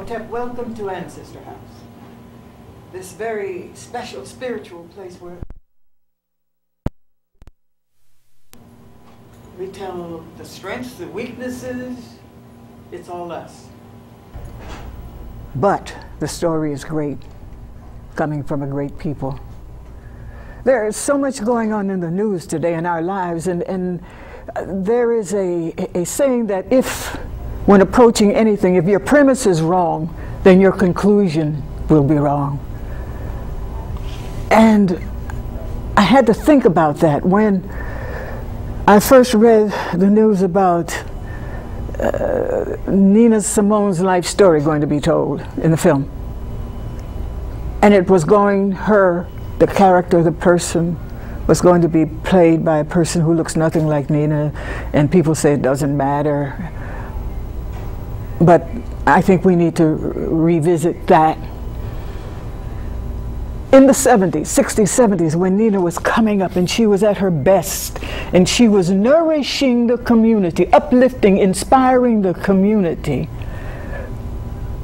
Hotep, welcome to Ancestor House. This very special spiritual place where we tell the strengths, the weaknesses, it's all us. But the story is great, coming from a great people. There is so much going on in the news today in our lives, and there is a saying that when approaching anything, if your premise is wrong, then your conclusion will be wrong. And I had to think about that when I first read the news about Nina Simone's life story going to be told in the film. And it was the character, the person, was going to be played by a person who looks nothing like Nina, and people say it doesn't matter. But I think we need to revisit that. In the 70s, 60s, 70s, when Nina was coming up and she was at her best, and she was nourishing the community, uplifting, inspiring the community,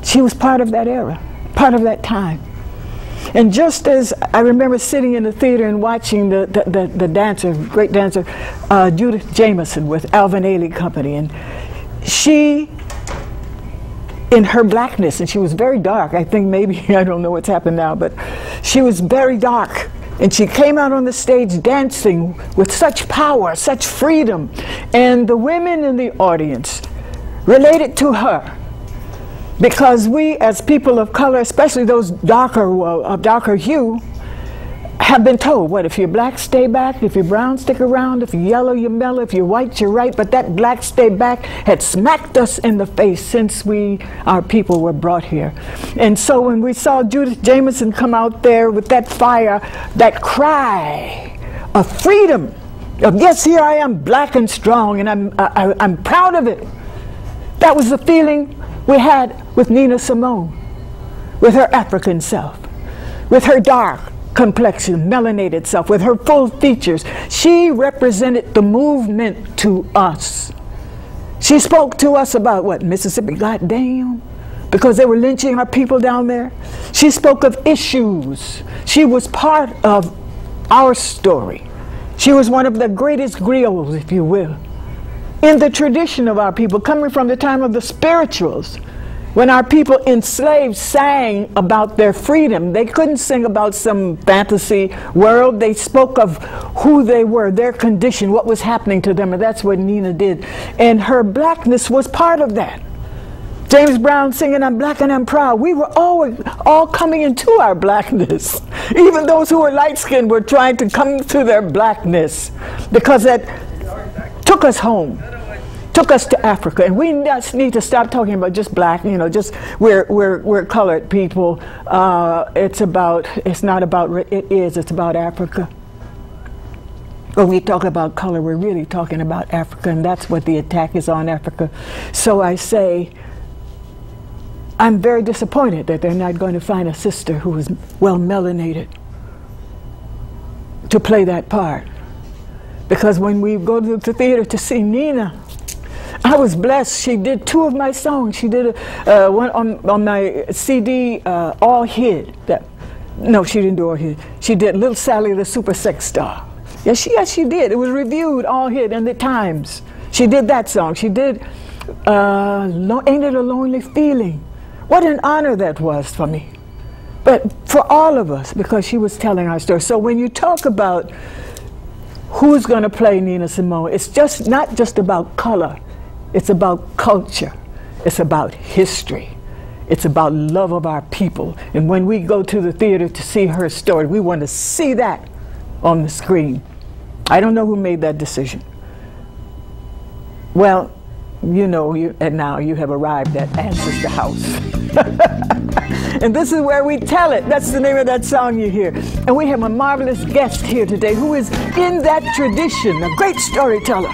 she was part of that era, part of that time. And just as I remember sitting in the theater and watching the dancer, great dancer, Judith Jamison with Alvin Ailey Company, and she, in her blackness, and she was very dark. I think maybe, I don't know what's happened now, but she was very dark. And she came out on the stage dancing with such power, such freedom. And the women in the audience related to her. Because we, as people of color, especially those of darker hue, have been told, what, if you're black, stay back, if you're brown, stick around, if you're yellow, you're mellow, if you're white, you're right. But that black stay back had smacked us in the face since our people were brought here. And so when we saw Judith Jamison come out there with that fire, that cry of freedom, of yes, here I am, black and strong, and I'm proud of it. That was the feeling we had with Nina Simone, with her African self, with her dark complexion, melanated self, with her full features. She represented the movement to us. She spoke to us about what, Mississippi, goddamn, because they were lynching our people down there. She spoke of issues. She was part of our story. She was one of the greatest griots, if you will, in the tradition of our people, coming from the time of the spirituals. When our people enslaved sang about their freedom, they couldn't sing about some fantasy world. They spoke of who they were, their condition, what was happening to them, and that's what Nina did. And her blackness was part of that. James Brown singing, I'm black and I'm proud. We were all coming into our blackness. Even those who were light-skinned were trying to come to their blackness, because that took us home. Took us to Africa, and we just need to stop talking about just black, just we're colored people. It's about Africa. When we talk about color, we're really talking about Africa, and that's what the attack is on Africa. So I say, I'm very disappointed that they're not going to find a sister who is well melanated to play that part. Because when we go to the theater to see Nina, I was blessed. She did 2 of my songs. She did one on my CD, All Hid. No, she didn't do All Hid. She did Little Sally the Super Sex Star. Yes, she did. It was reviewed, All Hid, in the Times. She did that song. She did Ain't It a Lonely Feeling. What an honor that was for me. But for all of us, because she was telling our story. So when you talk about who's going to play Nina Simone, it's not just about color. It's about culture. It's about history. It's about love of our people. And when we go to the theater to see her story, we want to see that on the screen. I don't know who made that decision. Well, and now you have arrived at Ancestor House. And this is where we tell it. That's the name of that song you hear. And we have a marvelous guest here today who is in that tradition, a great storyteller,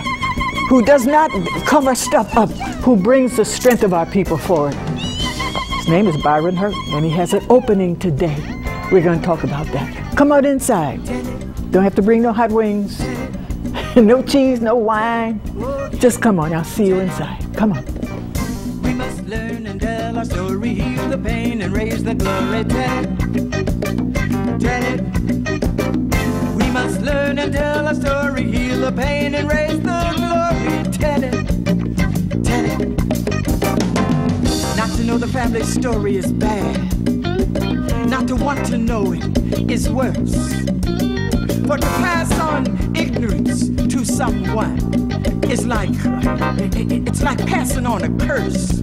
who does not cover stuff up, who brings the strength of our people forward. His name is Byron Hurt, and he has an opening today. We're going to talk about that. Come on inside. Don't have to bring no hot wings, no cheese, no wine. Just come on, I'll see you inside. Come on. We must learn and our story, heal the pain and raise the glory. Tell it, tell it. We must learn and tell our story, heal the pain and raise the glory. Tell it, tell it. Not to know the family story is bad. Not to want to know it is worse. For to pass on ignorance to someone is like, it's like passing on a curse.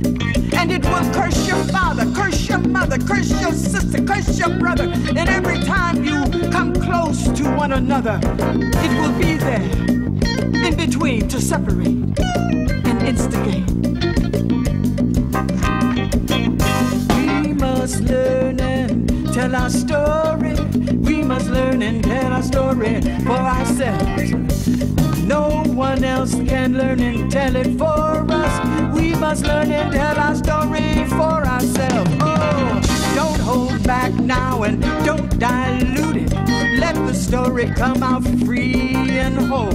And it will curse your father, curse your mother, curse your sister, curse your brother. And every time you come close to one another, it will be there in between to separate and instigate. We must learn and tell our story. We must learn and tell our story for ourselves. No one else can learn and tell it for us. We must learn and tell our story for ourselves. Oh, don't hold back now and don't dilute it. Let the story come out free and whole.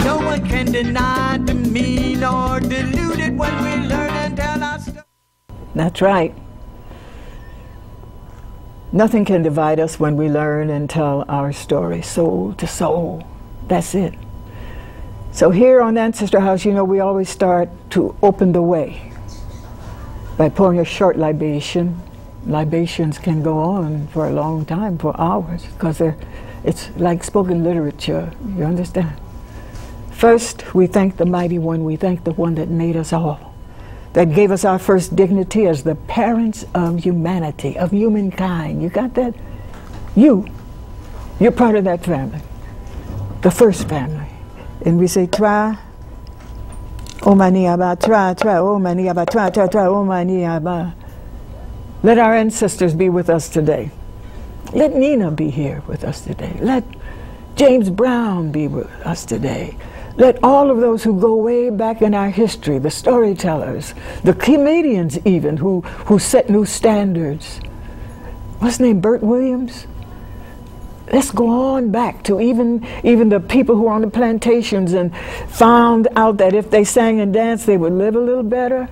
No one can deny, demean, or dilute it when we learn and tell our story. That's right. Nothing can divide us when we learn and tell our story, soul to soul. That's it. So here on Ancestor House, you know, we always start to open the way by pouring a short libation. Libations can go on for a long time, for hours, because it's like spoken literature, you understand? First, we thank the Mighty One. We thank the One that made us all, that gave us our first dignity as the parents of humanity, of humankind. You got that? You're part of that family, the first family. And we say, try, oh mani aba, try, oh mani aba, try, oh mani aba. Let our ancestors be with us today. Let Nina be here with us today. Let James Brown be with us today. Let all of those who go way back in our history, the storytellers, the comedians even, who set new standards. What's his name, Bert Williams? Let's go on back to even the people who were on the plantations and found out that if they sang and danced, they would live a little better,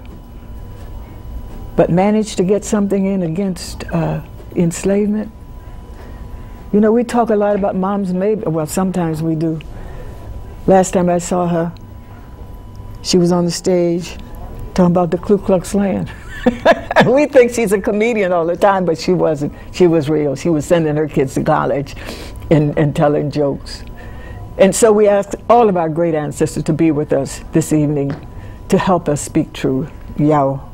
but managed to get something in against enslavement. You know, we talk a lot about Mom's Maid. Well, sometimes we do. Last time I saw her, she was on the stage talking about the Ku Klux Klan. We think she's a comedian all the time, but she wasn't. She was real. She was sending her kids to college and telling jokes. And so we asked all of our great ancestors to be with us this evening to help us speak true, Yao.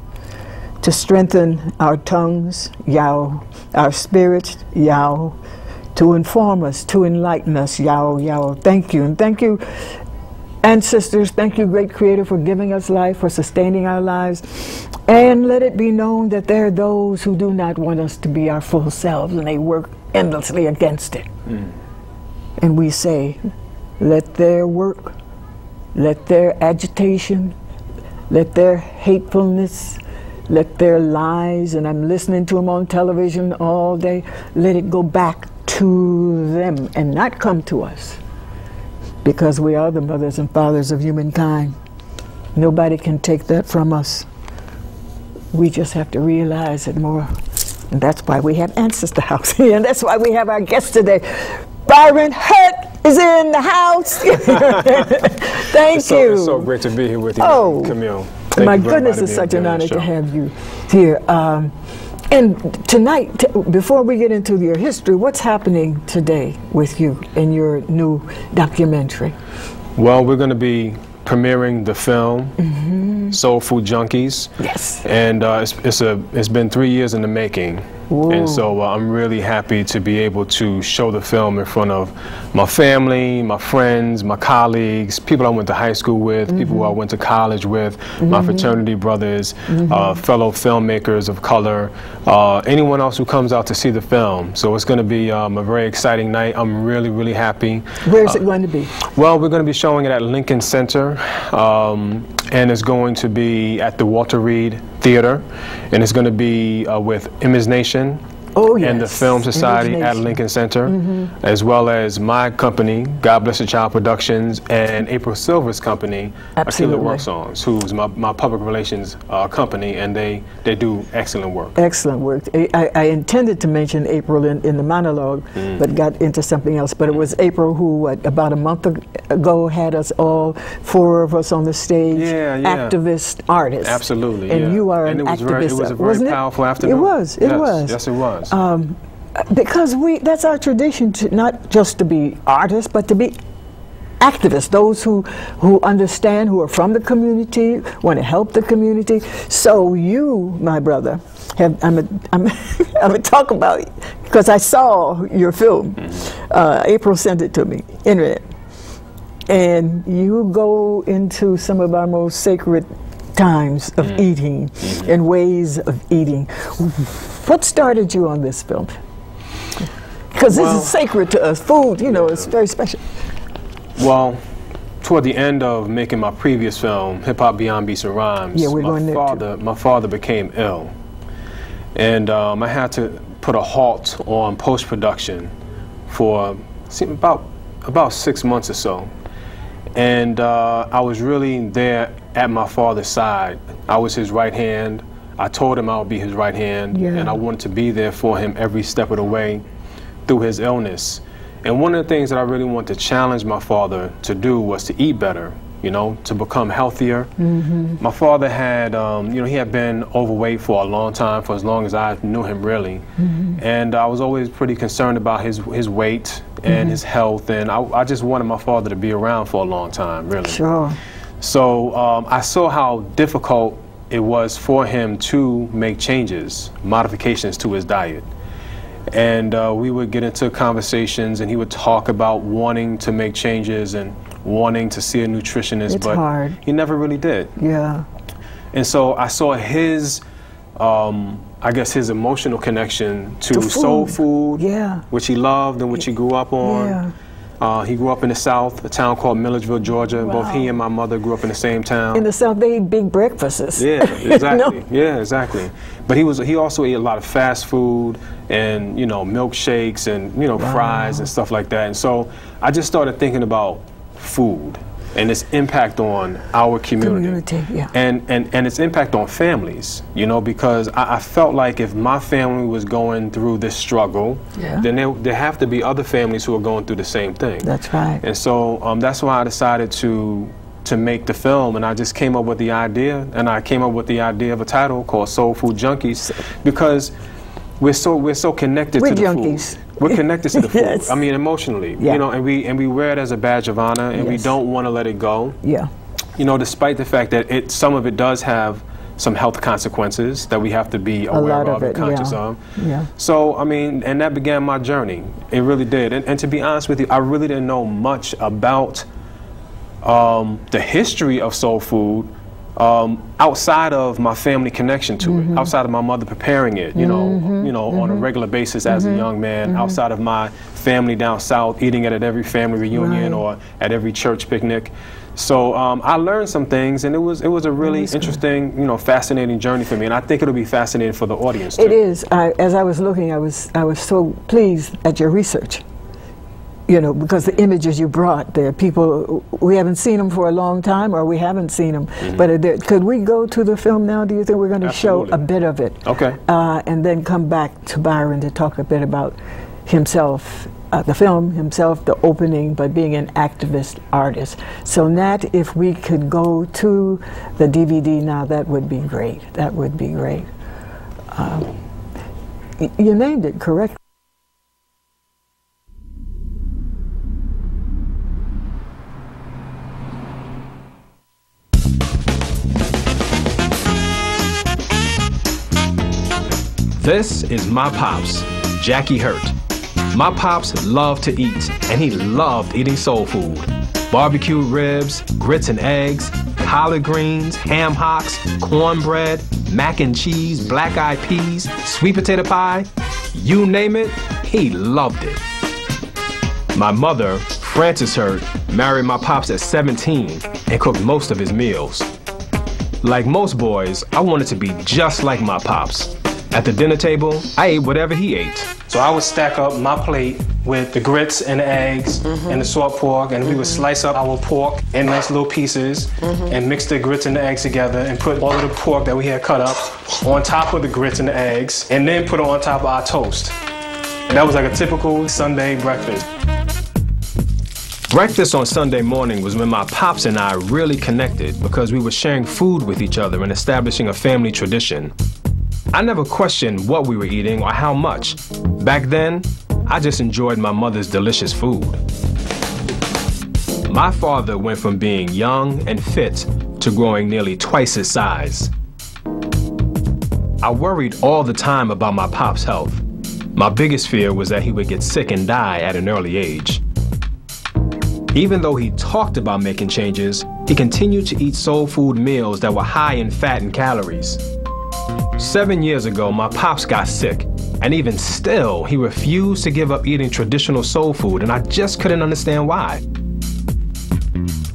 To strengthen our tongues, Yao. Our spirits, Yao. To inform us, to enlighten us, Yao, Yao. Thank you. And thank you, ancestors. Thank you, great Creator, for giving us life, for sustaining our lives. And let it be known that there are those who do not want us to be our full selves, and they work endlessly against it. And we say, let their work, let their agitation, let their hatefulness, let their lies, and I'm listening to them on television all day, let it go back to them and not come to us, because we are the mothers and fathers of humankind. Nobody can take that from us. We just have to realize it more. And that's why we have Ancestor House here, and that's why we have our guest today. Byron Hurt is in the house. Thank you. It's so great to be here with you, Camille. My goodness, it's such an honor to have you here. And tonight, before we get into your history, what's happening today with you in your new documentary? Well, we're going to be premiering the film, Soul Food Junkies. Yes. And it's been 3 years in the making. Whoa. And so I'm really happy to be able to show the film in front of my family, my friends, my colleagues, people I went to high school with, people who I went to college with, my fraternity brothers, fellow filmmakers of color, anyone else who comes out to see the film. So it's going to be a very exciting night. I'm really, really happy. Where's it going to be? Well, we're going to be showing it at Lincoln Center, and it's going to be at the Walter Reed Theater, and it's going to be with Image Nation, Oh, yes. and the Film Society at Lincoln Center, as well as my company, God Bless the Child Productions, and April Silver's company, Akila Work Songs, who's my public relations company, and they do excellent work. Excellent work. I intended to mention April in the monologue, but got into something else. But it was April who, about a month ago, had us all, 4 of us on the stage, activist artists. Absolutely. And you are an activist. It was a very powerful afternoon. It was. It was. Yes, it was. Because that's our tradition, not just to be artists, but to be activists, those who understand, who are from the community, want to help the community. So you, my brother, I'm gonna talk about it, because I saw your film. April sent it to me, internet. And you go into some of our most sacred times of eating and ways of eating. What started you on this film? Because this is sacred to us. Food, you know, it's very special. Well, toward the end of making my previous film, Hip Hop Beyond Beats and Rhymes, my father became ill. And I had to put a halt on post-production for about 6 months or so. And I was really there at my father's side. I was his right hand. I told him I would be his right hand, and I wanted to be there for him every step of the way through his illness. And one of the things that I really wanted to challenge my father to do was to eat better, you know, to become healthier. My father had, you know, he had been overweight for a long time, for as long as I knew him, really. And I was always pretty concerned about his weight and his health, and I just wanted my father to be around for a long time, really. Sure. So I saw how difficult it was for him to make changes, modifications to his diet. And we would get into conversations, and he would talk about wanting to make changes and wanting to see a nutritionist, but he never really did. Yeah. And so I saw his, I guess, his emotional connection to soul food, which he loved and which he grew up on. He grew up in the South, a town called Milledgeville, Georgia. Both he and my mother grew up in the same town. In the South, they eat big breakfasts. Yeah, exactly. Yeah, exactly. But he also ate a lot of fast food and, you know, milkshakes and, you know, fries and stuff like that. And so I just started thinking about food and its impact on our community. And its impact on families, you know, because I felt like if my family was going through this struggle, then there have to be other families who are going through the same thing. That's right. And so that's why I decided to make the film, and I just came up with the idea, and I came up with the idea of a title called Food Junkies, because we're so connected to the junkies. Food. We're connected to the food. I mean, emotionally, you know, and we wear it as a badge of honor, and we don't want to let it go. Yeah. You know, despite the fact that some of it does have some health consequences that we have to be aware of and conscious of. So, I mean, and that began my journey. It really did. And to be honest with you, I really didn't know much about the history of soul food outside of my family connection to it, outside of my mother preparing it, you know, on a regular basis as a young man, outside of my family down south eating it at every family reunion or at every church picnic. So I learned some things, and it was a really interesting, you know, fascinating journey for me, and I think it'll be fascinating for the audience too. It is. As I was looking, I was so pleased at your research. You know, because the images you brought there, people, we haven't seen them for a long time, or we haven't seen them. But could we go to the film now? Do you think we're going to show a bit of it? Okay. And then come back to Byron to talk a bit about himself, the film himself, the opening, but being an activist artist. So Nat, if we could go to the DVD now, that would be great. That would be great. You named it correctly. This is my pops, Jackie Hurt. My pops loved to eat, and he loved eating soul food. Barbecue ribs, grits and eggs, collard greens, ham hocks, cornbread, mac and cheese, black-eyed peas, sweet potato pie, you name it, he loved it. My mother, Frances Hurt, married my pops at 17 and cooked most of his meals. Like most boys, I wanted to be just like my pops. At the dinner table, I ate whatever he ate. So I would stack up my plate with the grits and the eggs and the salt pork, and we would slice up our pork in nice little pieces and mix the grits and the eggs together and put all of the pork that we had cut up on top of the grits and the eggs, and then put it on top of our toast. And that was like a typical Sunday breakfast. Breakfast on Sunday morning was when my pops and I really connected because we were sharing food with each other and establishing a family tradition. I never questioned what we were eating or how much. Back then, I just enjoyed my mother's delicious food. My father went from being young and fit to growing nearly twice his size. I worried all the time about my pop's health. My biggest fear was that he would get sick and die at an early age. Even though he talked about making changes, he continued to eat soul food meals that were high in fat and calories. 7 years ago, my pops got sick, and even still, he refused to give up eating traditional soul food, and I just couldn't understand why.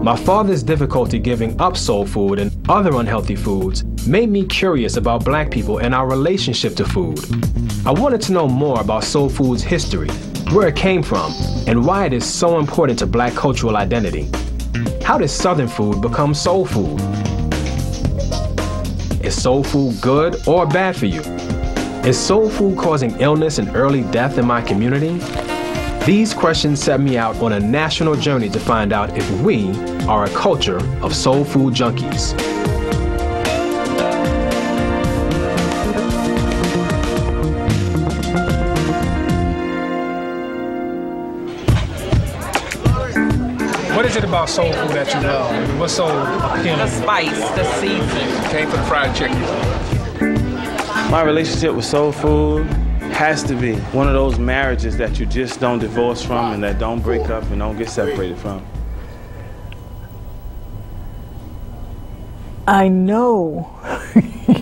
My father's difficulty giving up soul food and other unhealthy foods made me curious about Black people and our relationship to food. I wanted to know more about soul food's history, where it came from, and why it is so important to Black cultural identity. How did Southern food become soul food? Is soul food good or bad for you? Is soul food causing illness and early death in my community? These questions set me out on a national journey to find out if we are a culture of soul food junkies. What is it about soul food that you love? What's so appealing? The spice, the season. Came for the fried chicken. My relationship with soul food has to be one of those marriages that you just don't divorce from and that don't break up and don't get separated from. I know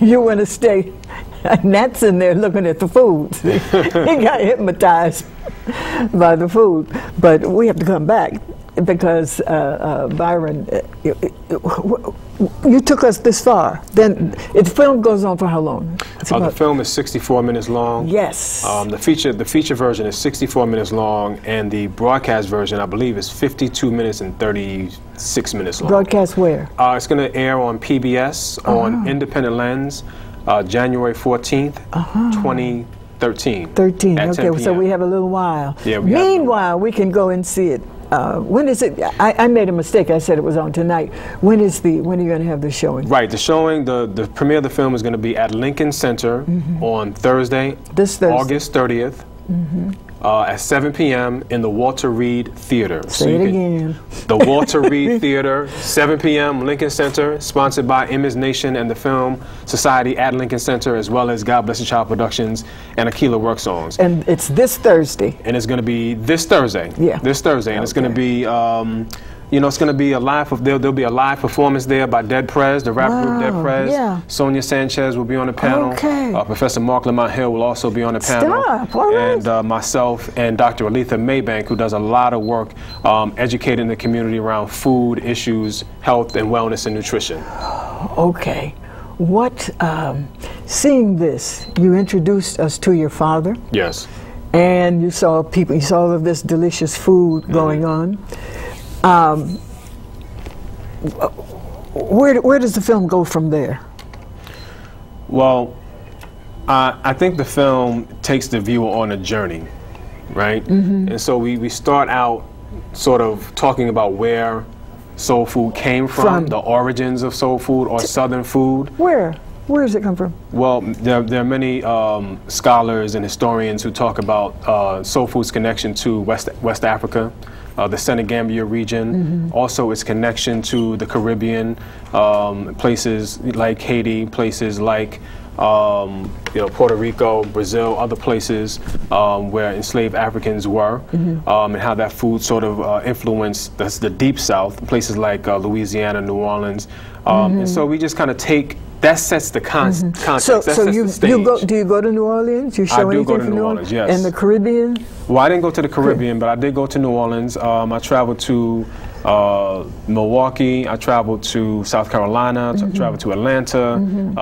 you want to stay. Nat's in there looking at the food. He got hypnotized by the food. But we have to come back because Byron, you took us this far. Then the film goes on for how long? The film is 64 minutes long. Yes. The feature version is 64 minutes long, and the broadcast version, I believe, is 52 minutes and 36 minutes long. Broadcast where? It's going to air on PBS on Independent Lens, January 14th, 2013. 13. Okay, 10 so we have a little while. Yeah. Meanwhile, we can go and see it. When is it? I made a mistake. I said it was on tonight. When are you going to have the showing? Right. The showing, the premiere of the film is going to be at Lincoln Center on Thursday, this Thursday, August 30th, at 7 p.m. in the Walter Reed Theater. Say it again. The Walter Reed Theater, 7 p.m. Lincoln Center, sponsored by Image Nation and the Film Society at Lincoln Center, as well as God Bless the Child Productions and Aquila Work Songs. And it's this Thursday. And it's going to be this Thursday. Yeah. This Thursday, and it's going to be. It's going to be a live. There'll be a live performance there by Dead Prez, the rap group Dead Prez. Yeah. Sonia Sanchez will be on the panel. Okay. Professor Mark Lamont Hill will also be on the panel. Stop. All right. And myself and Dr. Aletha Maybank, who does a lot of work educating the community around food issues, health and wellness and nutrition. Okay. Seeing this, you introduced us to your father. Yes. And you saw all of this delicious food going on. Where does the film go from there? Well, I think the film takes the viewer on a journey, right? And so we start out sort of talking about where soul food came from, the origins of soul food or Southern food. Where does it come from? Well, there are many scholars and historians who talk about soul food's connection to West Africa. The Senegambia region, also its connection to the Caribbean, places like Haiti, places like Puerto Rico, Brazil, other places where enslaved Africans were, and how that food sort of influenced the Deep South, places like Louisiana, New Orleans, and so we just kind of take. That sets the context. So do you go to New Orleans? You show I do anything go to from New Orleans, yes. And the Caribbean? Well, I didn't go to the Caribbean, but I did go to New Orleans. I traveled to Milwaukee. I traveled to South Carolina. Traveled to Atlanta.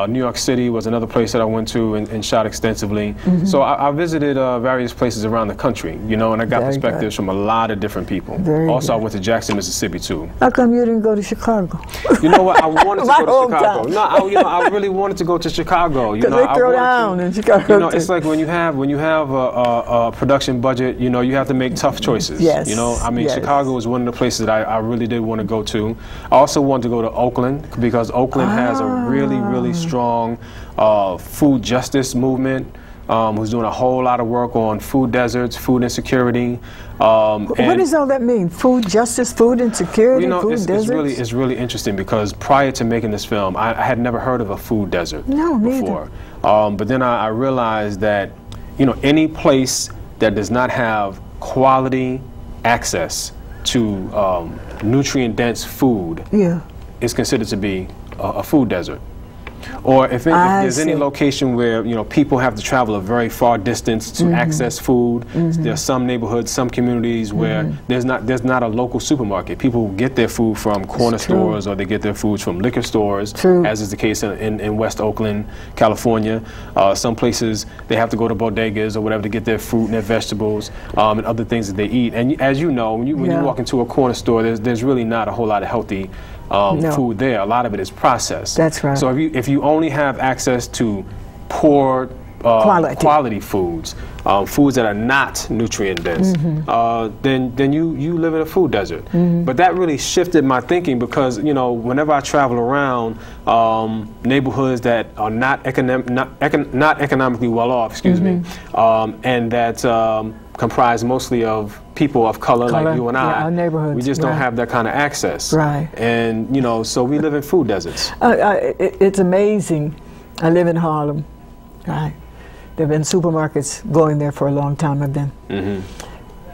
New York City was another place that I went to and shot extensively. So I visited various places around the country, you know, and I got perspectives from a lot of different people. Also, I went to Jackson, Mississippi too. How come you didn't go to Chicago? You know what? I wanted to go to Chicago. No, I really wanted to go to Chicago. You know, they throw down in Chicago. You know, it's like when you have a production budget, you know, you have to make tough choices. Yes. You know, I mean, Chicago was one of the places that I really did want to go to. I also wanted to go to Oakland because Oakland has a really strong food justice movement. Who's doing a whole lot of work on food deserts, food insecurity. What does all that mean? Food justice, food insecurity, you know, food deserts? it's really interesting because prior to making this film, I had never heard of a food desert before. But then I realized that, you know, any place that does not have quality access to nutrient-dense food is considered to be a food desert. Or if there's any location where, you know, people have to travel a very far distance to access food, there are some neighborhoods, some communities where there's not a local supermarket. People get their food from corner stores or they get their foods from liquor stores, as is the case in West Oakland, California. Some places they have to go to bodegas or whatever to get their fruit and their vegetables and other things that they eat. And as you know, when you walk into a corner store, there's really not a whole lot of healthy food there. A lot of it is processed. That's right. So if you only have access to poor quality foods, foods that are not nutrient dense, then you live in a food desert. But that really shifted my thinking because, you know, whenever I travel around neighborhoods that are not economically well off, excuse me, and that comprised mostly of people of color like you and I. Our neighborhoods. We just don't have that kind of access. Right. And, you know, so we live in food deserts. It's amazing. I live in Harlem. Right. There have been supermarkets going there for a long time. I've been.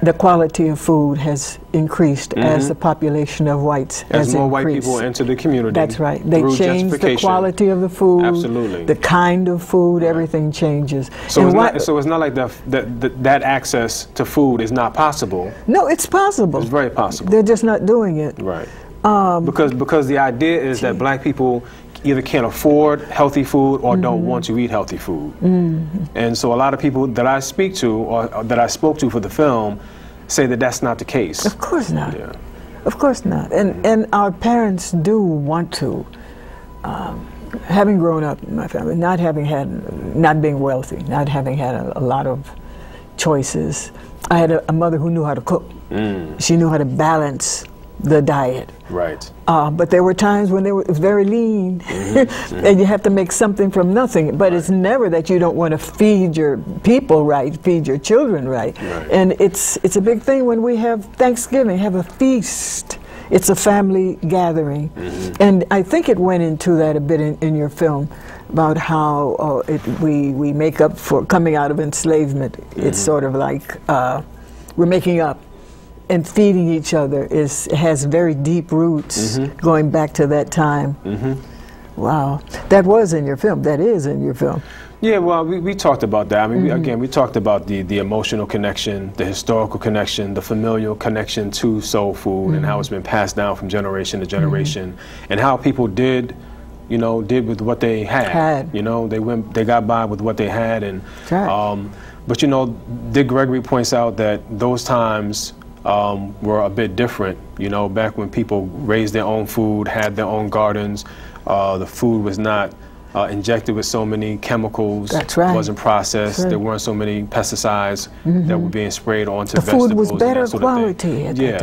The quality of food has increased as the population of whites has increased. As more white people enter the community. That's right. They change the quality of the food. Absolutely. The kind of food, everything changes. So it's not like that access to food is not possible. No, it's possible. It's very possible. They're just not doing it. Right. Because the idea is that black people either can't afford healthy food or don't want to eat healthy food. And so a lot of people that I speak to or that I spoke to for the film say that that's not the case. Of course not. Yeah. Of course not. And our parents do want to. Having grown up in my family, not being wealthy, not having had a lot of choices, I had a mother who knew how to cook. She knew how to balance the diet. Right. But there were times when it was very lean, and you have to make something from nothing. But it's never that you don't want to feed your people right, feed your children right. And it's a big thing when we have Thanksgiving, have a feast. It's a family gathering. And I think it went into that a bit in your film about how we make up for coming out of enslavement. It's sort of like we're making up. And feeding each other has very deep roots going back to that time. Wow. That was in your film. That is in your film. Yeah, well, we talked about that. I mean, we talked about the emotional connection, the historical connection, the familial connection to soul food and how it's been passed down from generation to generation and how people did with what they had. You know, they got by with what they had. And but, you know, Dick Gregory points out that those times were a bit different, you know, back when people raised their own food, had their own gardens, the food was not injected with so many chemicals. That's right. It wasn't processed. There weren't so many pesticides that were being sprayed onto vegetables. The food was better quality at that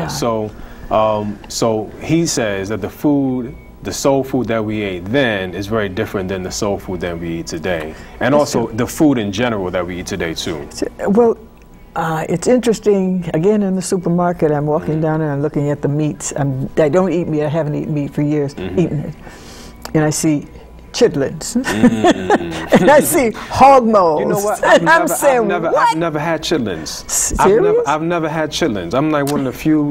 time. So he says that the soul food that we ate then is very different than the soul food that we eat today. And also the food in general that we eat today too. Well, it's interesting, again in the supermarket, I'm walking down and I'm looking at the meats. I don't eat meat, I haven't eaten meat for years, eaten it. And I see chitlins. And I see hog molds. You know what? I've never had chitlins. Serious? I've never had chitlins. I'm like one of the few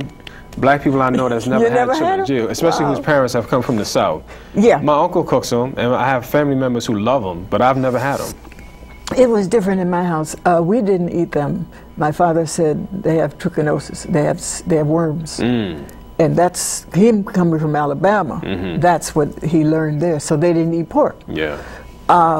black people I know that's never had chitlins. Yeah, especially whose parents have come from the South. Yeah. My uncle cooks them, and I have family members who love them, but I've never had them. It was different in my house. We didn't eat them. My father said they have trichinosis. They have worms. And that's him coming from Alabama. That's what he learned there. So they didn't eat pork. Yeah.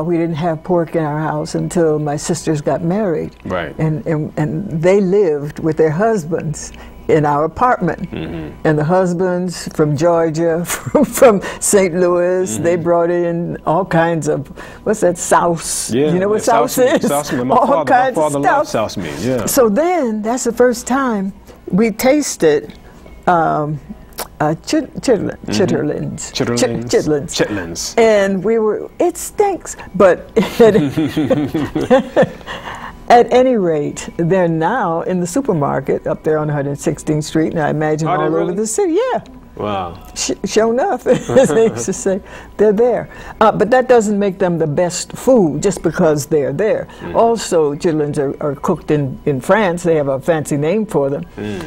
We didn't have pork in our house until my sisters got married. Right. And they lived with their husbands in our apartment. And the husbands from Georgia, from St. Louis, they brought in all kinds of, what's that, souse? Yeah, you know what souse is? Souse meat. All kinds my of father stuff. loved souse meat, yeah. So then, that's the first time we tasted chitlins. And we were, it stinks. But at any rate, they're now in the supermarket up there on 116th Street, and I imagine all over the city. Yeah. Wow. Sure enough, as they used to say, they're there. But that doesn't make them the best food just because they're there. Also, chitlins are cooked in France. They have a fancy name for them.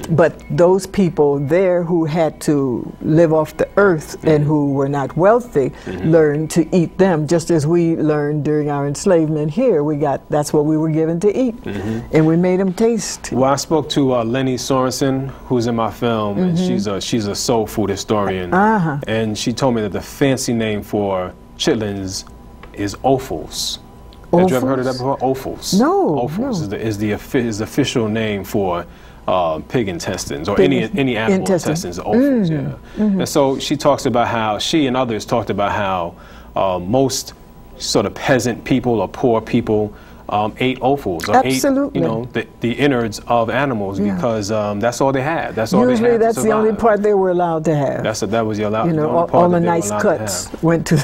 But those people there who had to live off the earth and who were not wealthy learned to eat them, just as we learned during our enslavement here. That's what we were given to eat, and we made them taste. Well, I spoke to Lenny Sorensen, who's in my film, and she's a soul food historian, and she told me that the fancy name for chitlins is offals. Have you ever heard of that before? Offals. No. Offals is the official name for pig intestines or any animal intestines. Offals, yeah. And so she talks about how she and others talked about how most sort of peasant people or poor people ate offals or ate, the innards of animals because that's all they had. That's all Usually they had. that's the only part they were allowed to have. That was allowed. You know, all the nice cuts went to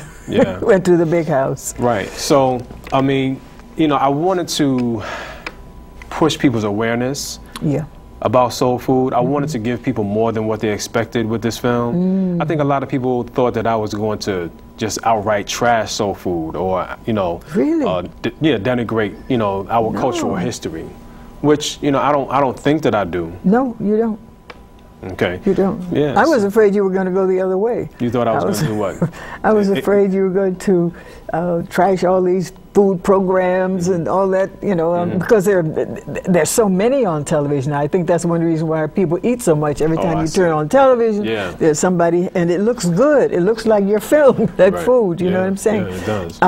went to the big house. Right. So I mean, I wanted to push people's awareness. Yeah. About soul food. I wanted to give people more than what they expected with this film. I think a lot of people thought that I was going to just outright trash soul food or, really? Denigrate, our cultural history, which, I don't think that I do. No, you don't. Okay. You don't. Yeah. I was afraid you were going to go the other way. You thought I was going to do what? I was afraid you were going to trash all these food programs and all that, because there's so many on television. I think that's one reason why people eat so much. Every time you turn on television, there's somebody, and it looks good. It looks like you're filming that food, you know what I'm saying? Yeah, it does.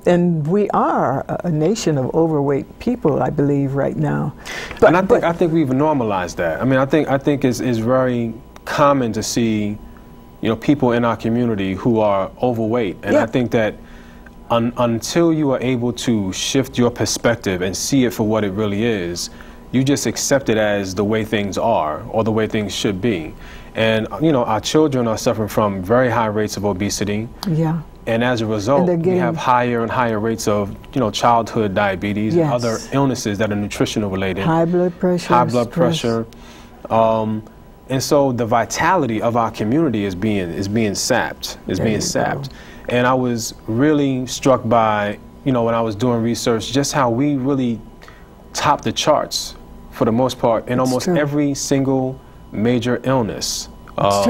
And we are a nation of overweight people, I believe, right now. But I think we've normalized that. I mean, I think it's very common to see, people in our community who are overweight, and I think that until you are able to shift your perspective and see it for what it really is, you just accept it as the way things are or the way things should be. And our children are suffering from very high rates of obesity. Yeah. And as a result, we have higher and higher rates of childhood diabetes and other illnesses that are nutritional related. High blood pressure. High blood pressure. And so the vitality of our community is being sapped. And I was really struck by, when I was doing research, just how we really top the charts for the most part in almost every single major illness,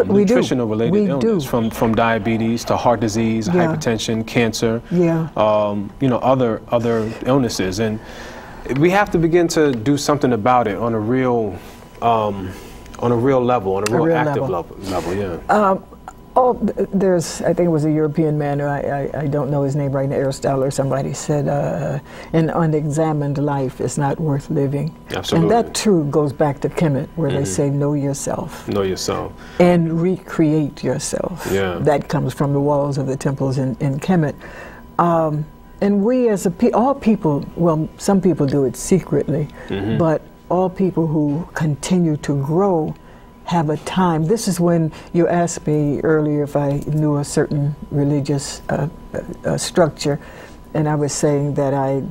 nutritional related illness, from diabetes to heart disease, hypertension, cancer, other illnesses. And we have to begin to do something about it on a real level, on a real active level. There's, I think it was a European man, I don't know his name right now, Aristotle or somebody, said an unexamined life is not worth living. Absolutely. And that too goes back to Kemet, where they say know yourself. Know yourself. And recreate yourself. Yeah. That comes from the walls of the temples in Kemet. And we as all people, well, some people do it secretly, but all people who continue to grow have a time. This is when you asked me earlier if I knew a certain religious structure, and I was saying that I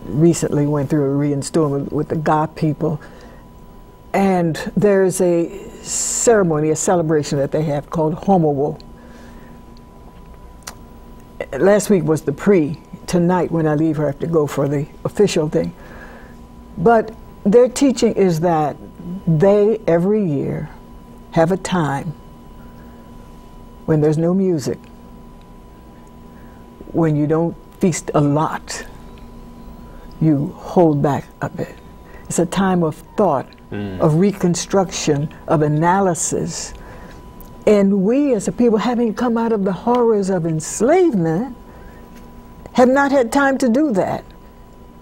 recently went through a reinstallment with the Ga people, and there's a ceremony, a celebration that they have called Homowo. Last week was the pre. Tonight when I leave here I have to go for the official thing. But their teaching is that they, every year, have a time when there's no music, when you don't feast a lot, you hold back a bit. It's a time of thought, of reconstruction, of analysis, And we as a people, having come out of the horrors of enslavement, have not had time to do that.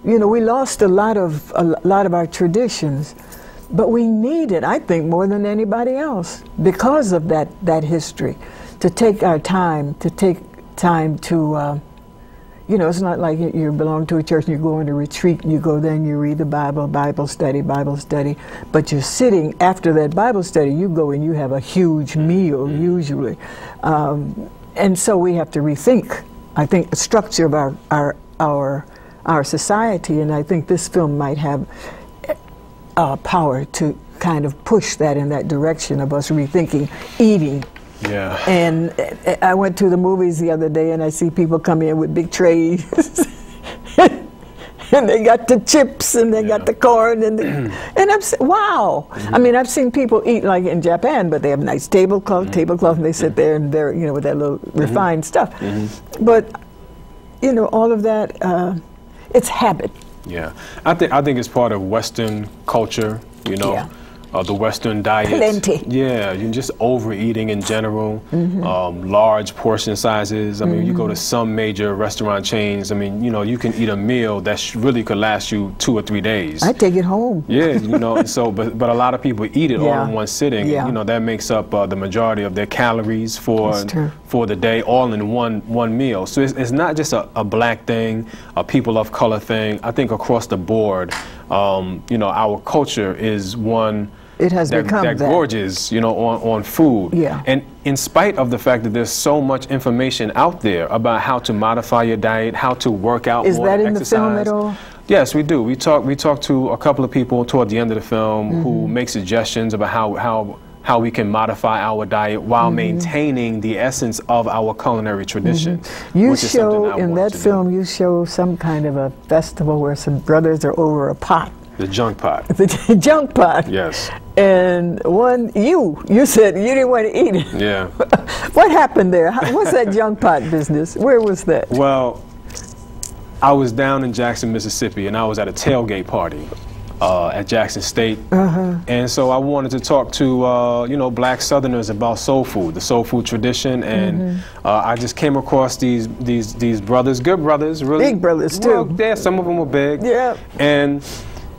You know, we lost a lot of our traditions, but we need it, I think, more than anybody else because of that history, to take our time, to, you know, it's not like you belong to a church and you go on a retreat and you go there and you read the Bible study, but you're sitting after that Bible study, you go and you have a huge meal, usually. And so we have to rethink, I think, the structure of our society, and I think this film might have power to kind of push that in that direction of us rethinking eating. Yeah. And I went to the movies the other day and I see people come in with big trays and they got the chips and they got the corn and I'm wow. I mean, I've seen people eat like in Japan, but they have nice tablecloth and they sit there and they're, you know, with that little refined stuff. But, you know, all of that, it's habit. Yeah, I think it's part of Western culture, you know. Yeah. The Western diet. Plenty. Yeah, you're just overeating in general, large portion sizes. I mean, you go to some major restaurant chains, I mean, you know, you can eat a meal that really could last you 2 or 3 days. I take it home. Yeah, you know, and so, but a lot of people eat it all in one sitting. Yeah. You know, that makes up the majority of their calories for the day, all in one meal. So it's not just a black thing, a people of color thing. I think across the board, you know, our culture is one it has become that gorgeous, you know, on food. Yeah. And in spite of the fact that there's so much information out there about how to modify your diet, how to work out more, Is that in exercise. the film at all? Yes, we do. We talk to a couple of people toward the end of the film who make suggestions about how we can modify our diet while maintaining the essence of our culinary tradition. You show, in that film, you show some kind of a festival where some brothers are over a pot. The junk pot. The junk pot. Yes. And you said you didn't want to eat it. Yeah. What happened there? What's that junk pot business? Where was that? Well, I was down in Jackson, Mississippi, and I was at a tailgate party at Jackson State. And so I wanted to talk to, you know, black Southerners about soul food, the soul food tradition. And I just came across these brothers, good brothers, really. Big brothers, too. Well, yeah, some of them were big. Yeah. And,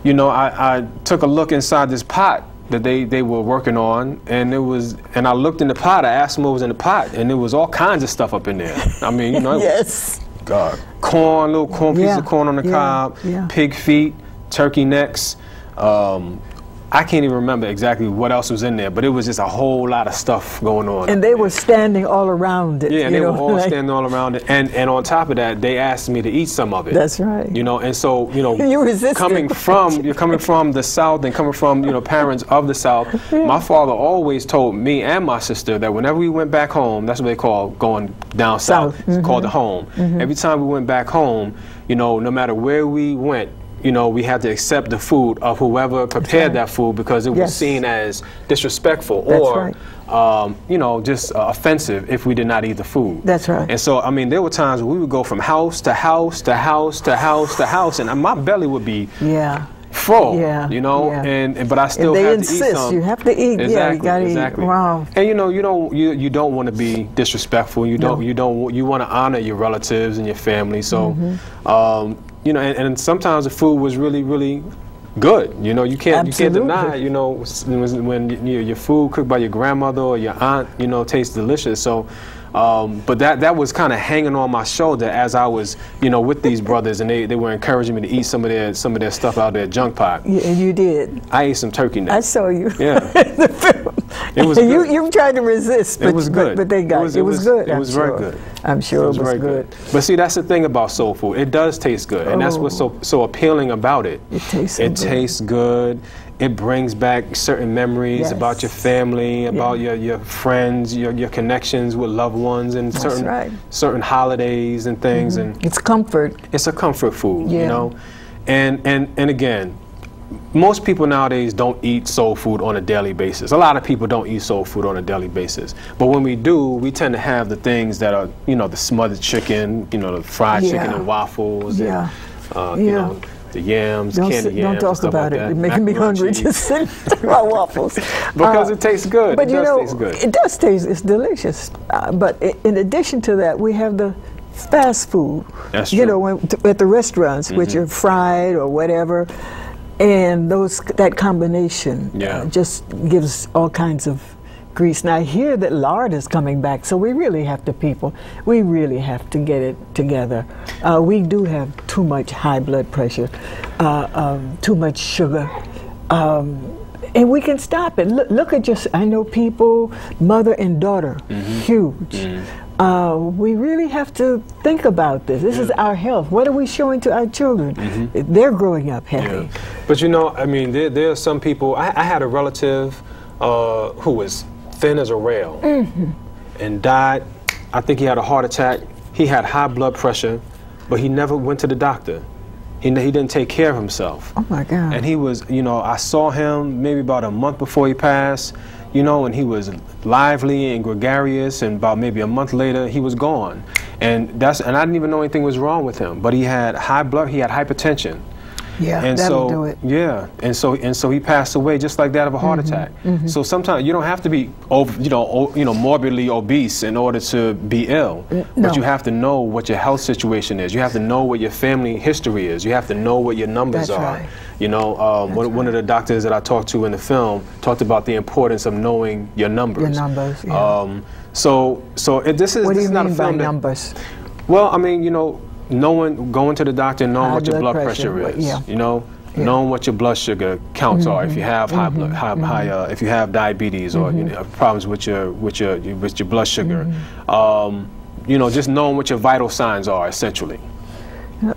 you know, I took a look inside this pot that they were working on, and I looked in the pot, I asked them what was in the pot, and there was all kinds of stuff up in there. I mean, you know, yes. Corn, little corn, piece of corn on the cob, pig feet, turkey necks. I can't even remember exactly what else was in there, but it was just a whole lot of stuff going on. And they were standing all around it. Yeah, and they were all standing all around it. And on top of that, they asked me to eat some of it. That's right. You know, and so, you know, you're coming from the South and coming from, you know, parents of the South, my father always told me and my sister that whenever we went back home, that's what they call going down south. It's called the home. Every time we went back home, you know, no matter where we went, you know, we had to accept the food of whoever prepared that food because it was seen as disrespectful or, you know, just offensive if we did not eat the food. That's right. And so, I mean, there were times where we would go from house to house to house to house to house, and my belly would be full, you know, but I still they had insist to eat some. You have to eat. Exactly, you gotta exactly. eat. Wow. And you know, you don't want to be disrespectful. You want to honor your relatives and your family. So, you know, and sometimes the food was really, really good. You know, you can't deny. You know, when your food cooked by your grandmother or your aunt, you know, tastes delicious. So. But that was kind of hanging on my shoulder as I was, you know, with these brothers, and they were encouraging me to eat some of their stuff out of their junk pot. Yeah, and you did. I ate some turkey necks. I saw you. Yeah. The film. It was good. You tried to resist, but it was good. But they got it. It was good. It was very good. I'm sure it was very good. But see, that's the thing about soul food. It does taste good, and that's what's so appealing about it. It tastes so good. It tastes good. It brings back certain memories about your family, about your friends, your connections with loved ones, and certain holidays and things. And it's comfort. It's a comfort food, you know. And again, most people nowadays don't eat soul food on a daily basis. A lot of people don't eat soul food on a daily basis. But when we do, we tend to have the things that are, you know, the smothered chicken, you know, the fried chicken and waffles, and, you know, the yams, don't candy yams. Don't talk about it. It's making me hungry just sitting about waffles. Because it tastes good. But it does taste good. It does taste. It's delicious. But in addition to that, we have the fast food. That's true. You know, at the restaurants, which are fried or whatever, and that combination just gives all kinds of grease. Now I hear that lard is coming back, so we really have to get it together. We do have too much high blood pressure, too much sugar, and we can stop it. Look at I know people, mother and daughter, huge. We really have to think about this. This is our health. What are we showing to our children? They're growing up heavy. Yeah. But you know, I mean, there are some people. I had a relative who was thin as a rail and died. I think he had a heart attack. He had high blood pressure, but he never went to the doctor. He didn't take care of himself. Oh my God. And he was, you know, I saw him maybe about a month before he passed, you know, and he was lively and gregarious, and about maybe a month later he was gone. And I didn't even know anything was wrong with him, but he had he had hypertension. Yeah, and that'll do it. Yeah, and so he passed away just like that of a heart attack. So sometimes you don't have to be morbidly obese in order to be ill, but you have to know what your health situation is. You have to know what your family history is. You have to know what your numbers are. Right. You know, one of the doctors that I talked to in the film talked about the importance of knowing your numbers. Your numbers. Yeah. This is what do you not mean a film by numbers? Well, I mean, you know, going to the doctor and knowing what your blood pressure is, you know, knowing what your blood sugar counts are, if you have if you have diabetes or you know, problems with your blood sugar, you know, just knowing what your vital signs are, essentially.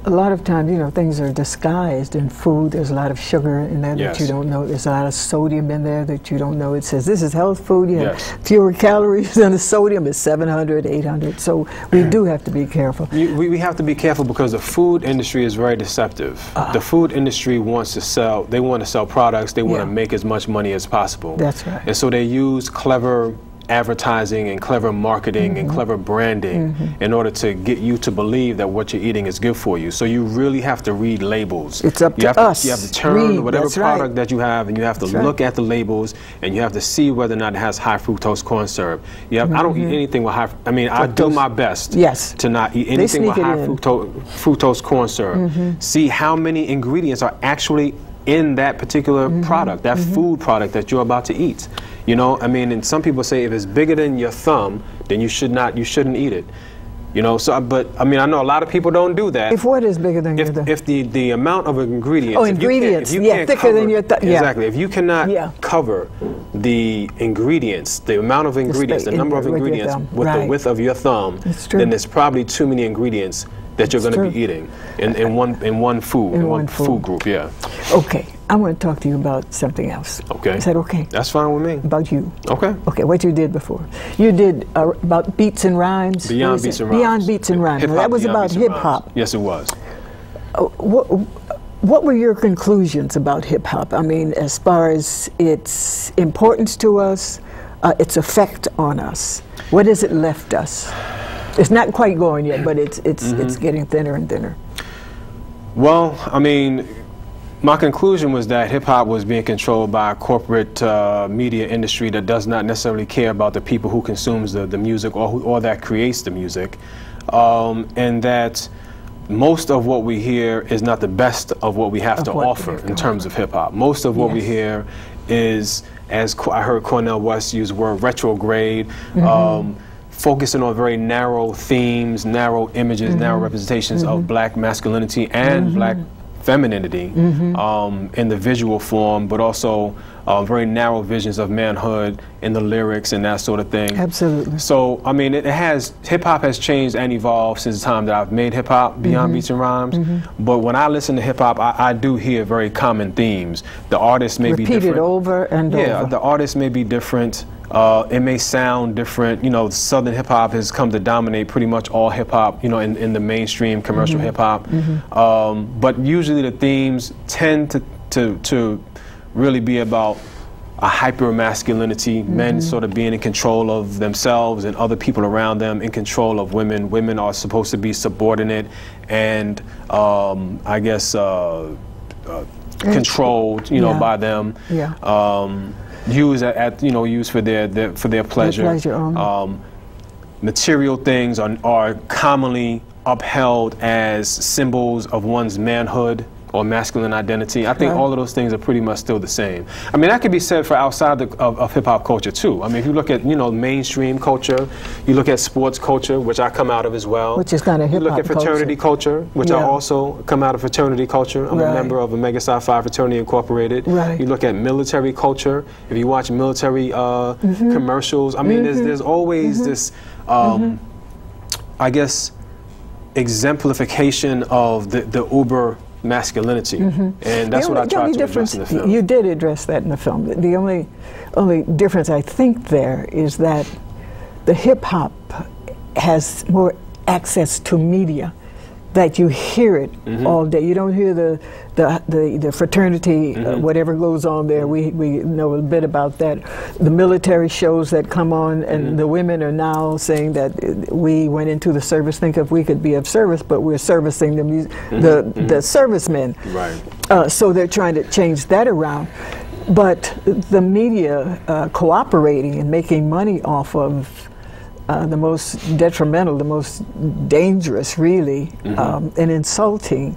A lot of times, you know, things are disguised in food. There's a lot of sugar in there that you don't know. There's a lot of sodium in there that you don't know. It says this is health food. You have fewer calories, and the sodium is 700, 800. So we do have to be careful. We have to be careful because the food industry is very deceptive. The food industry wants to sell. They want to sell products. They want to make as much money as possible. That's right. And so they use clever advertising and clever marketing and clever branding in order to get you to believe that what you're eating is good for you. So you really have to read labels. It's up to us. You have to turn whatever product that you have, and you have to look at the labels, and you have to see whether or not it has high fructose corn syrup. I don't eat anything with high. I mean, I do my best to not eat anything with high fructose corn syrup. See how many ingredients are actually in that particular product, that food product that you're about to eat. You know, I mean, and some people say if it's bigger than your thumb, then you shouldn't eat it. You know, so, but I mean, I know a lot of people don't do that. If what is bigger than your thumb? If the amount of ingredients. Oh, ingredients, thicker than your thumb. Exactly. If you cannot cover the ingredients, the amount of ingredients, the number of ingredients with the width of your thumb, then there's probably too many ingredients that you're going to be eating in one food group. Yeah. Okay, I want to talk to you about something else. Okay. Is that okay? That's fine with me. About you. Okay. Okay, what you did before. You did about beats and rhymes. Beyond Beats and Rhymes. Beyond Beats and Rhymes. That was about hip hop. Yes, it was. What were your conclusions about hip hop? I mean, as far as its importance to us, its effect on us. What has it left us? It's not quite going yet, but it's getting thinner and thinner. Well, I mean, my conclusion was that hip-hop was being controlled by a corporate media industry that does not necessarily care about the people who consumes the music or that creates the music, and that most of what we hear is not the best of what we have to offer in terms of hip-hop. Most of what we hear is, as I heard Cornel West use the word, retrograde, focusing on very narrow themes, narrow images, narrow representations of black masculinity and black femininity in the visual form, but also very narrow visions of manhood in the lyrics and that sort of thing. Absolutely. So, I mean, hip-hop has changed and evolved since the time that I've made hip-hop, Beyond Beats and Rhymes. But when I listen to hip-hop, I do hear very common themes. The artists may be different. Repeated over and over. Yeah, the artists may be different. It may sound different. You know, Southern hip hop has come to dominate pretty much all hip hop, you know, in the mainstream commercial hip hop. But usually the themes tend to really be about a hyper masculinity, men sort of being in control of themselves and other people around them, in control of women. Women are supposed to be subordinate and I guess controlled, you know, by them. Used used for their pleasure. Material things are commonly upheld as symbols of one's manhood or masculine identity. I think all of those things are pretty much still the same. I mean, that could be said for outside of hip-hop culture too. I mean, if you look at, you know, mainstream culture, you look at sports culture, which I come out of as well. Which is kind of hip-hop culture. You look at fraternity culture, which I also come out of fraternity culture. I'm a member of Omega Psi Phi Fraternity Incorporated. You look at military culture. If you watch military commercials, I mean, there's always this, I guess, exemplification of the uber masculinity, and that's what I tried to address in the film. You did address that in the film. The only difference I think there is that the hip hop has more access to media, that you hear it all day. You don't hear the fraternity, whatever goes on there. We know a bit about that. The military shows that come on, and the women are now saying that we went into the service, think if we could be of service, but we're servicing the servicemen. So they're trying to change that around. But the media cooperating and making money off of the most detrimental, the most dangerous, really, and insulting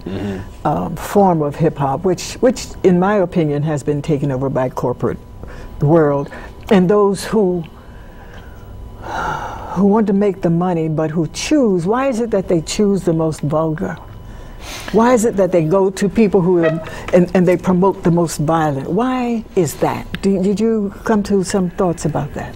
form of hip-hop, which, in my opinion, has been taken over by corporate world. And those who want to make the money, but who choose, why is it that they choose the most vulgar? Why is it that they go to people who and they promote the most violent? Why is that? Did you come to some thoughts about that?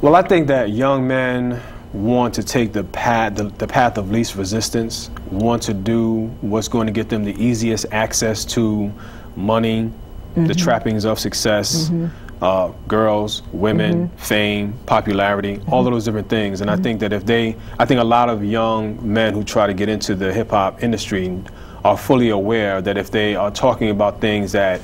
Well, I think that young men want to take the path of least resistance, want to do what's going to get them the easiest access to money, the trappings of success, girls, women, fame, popularity, all of those different things. And I think that I think a lot of young men who try to get into the hip hop industry are fully aware that if they are talking about things that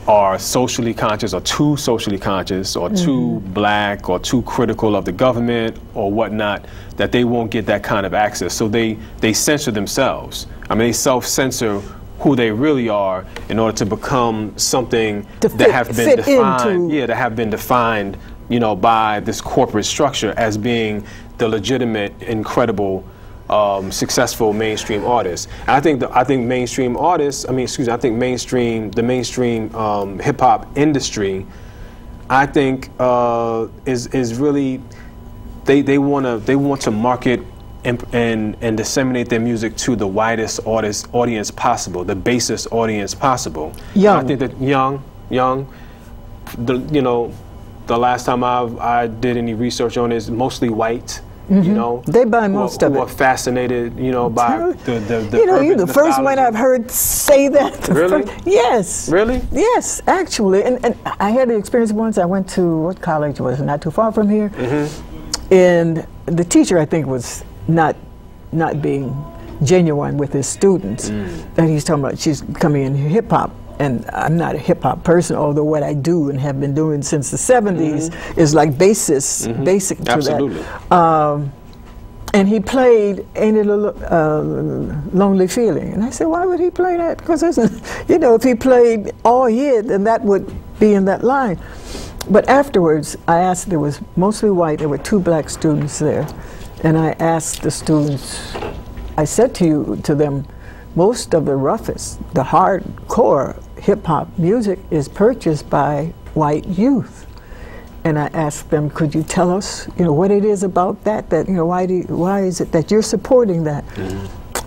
are socially conscious or too socially conscious or too black or too critical of the government or whatnot, that they won't get that kind of access. So they censor themselves. I mean, they self-censor who they really are in order to become something that have been defined. That have been defined, you know, by this corporate structure as being the legitimate, incredible, successful mainstream artists. And I think mainstream artists, I think the mainstream hip hop industry, I think is really they want to market and disseminate their music to the widest audience possible, the basest audience possible. Young. I think that young. The last time I did any research on it is mostly white. You know, they buy most of it. Who are fascinated, you know, by the you know, you're the first one I've heard say that. Really? Yes. Really? Yes, actually. And I had the experience once. I went to, what college was it? Not too far from here. And the teacher, I think, was not being genuine with his students. And he's talking about she's coming in hip hop. And I'm not a hip-hop person, although what I do and have been doing since the 70s is like basic to that. And he played Ain't It a Lonely Feeling? And I said, why would he play that? Because, you know, if he played all year, then that would be in that line. But afterwards, I asked, there was mostly white, there were 2 black students there. And I asked the students, I said to them, most of the roughest, the hardcore hip-hop music is purchased by white youth. And I asked them, could you tell us, you know, what it is about that, you know, why is it that you're supporting that?